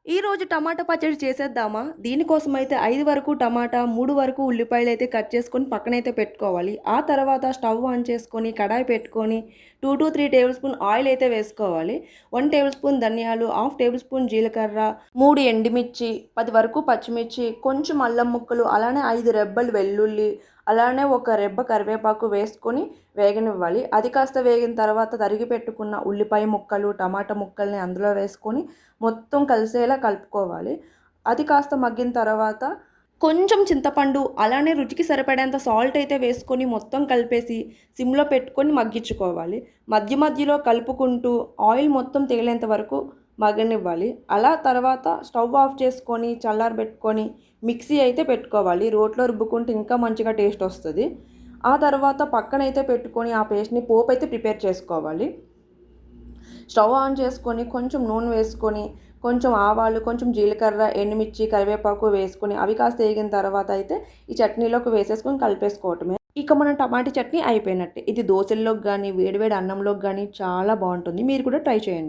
ఈరోజు టమాటా పచ్చడి చేసేద్దామా? దీనికోసమైతే 5 వరకు టమాటా, 3 వరకు ఉల్లిపాయలైతే కట్ చేసుకొని పక్కనైతే పెట్టుకోవాలి. ఆ తర్వాత స్టవ్ ఆన్ చేసుకొని, కడాయి పెట్టుకొని 2-3 టేబుల్ స్పూన్ ఆయిల్ అయితే వేసుకోవాలి. 1 టేబుల్ స్పూన్ ధనియాలు, హాఫ్ టేబుల్ స్పూన్ జీలకర్ర, 3 ఎండుమిర్చి, 10 వరకు పచ్చిమిర్చి, కొంచెం అల్లం ముక్కలు, అలానే 5 రెబ్బలు వెల్లుల్లి, అలానే ఒక రెబ్బ కరివేపాకు వేసుకొని వేగనివ్వాలి. అది కాస్త వేగిన తర్వాత తరిగి పెట్టుకున్న ఉల్లిపాయ ముక్కలు, టమాటా ముక్కల్ని అందులో వేసుకొని మొత్తం కలిసేలా కలుపుకోవాలి. అది కాస్త మగ్గిన తర్వాత కొంచెం చింతపండు, అలానే రుచికి సరిపడేంత సాల్ట్ అయితే వేసుకొని మొత్తం కలిపేసి సిమ్‌లో పెట్టుకొని మగ్గించుకోవాలి. మధ్య మధ్యలో కలుపుకుంటూ ఆయిల్ మొత్తం తేలేంత వరకు మగ్గనివ్వాలి. అలా తర్వాత స్టవ్ ఆఫ్ చేసుకొని చల్లారబెట్టుకొని మిక్సీ అయితే పెట్టుకోవాలి. రోట్లో రుబ్బుకుంటే ఇంకా మంచిగా టేస్ట్ వస్తది. ఆ తర్వాత పక్కనైతే పెట్టుకొని ఆ పేస్ట్‌ని పోపైతే ప్రిపేర్ చేసుకోవాలి. స్టవ్ ఆన్ చేసుకొని కొంచెం నూనె వేసుకొని, కొంచెం ఆవాలు, కొంచెం జీలకర్ర, ఎండుమిర్చి, కరివేపాకు వేసుకొని అవి కాస్త ఏగిన తర్వాత అయితే ఈ చట్నీలోకి వేసేసుకొని కలిపేసుకోవటమే. ఇక మన టమాటా చట్నీ అయిపోయినట్టే. ఇది దోసల్లోకి గానీ, వేడి వేడి అన్నంలోకి గానీ చాలా బావుంటుంది. మీరు కూడా ట్రై చేయండి.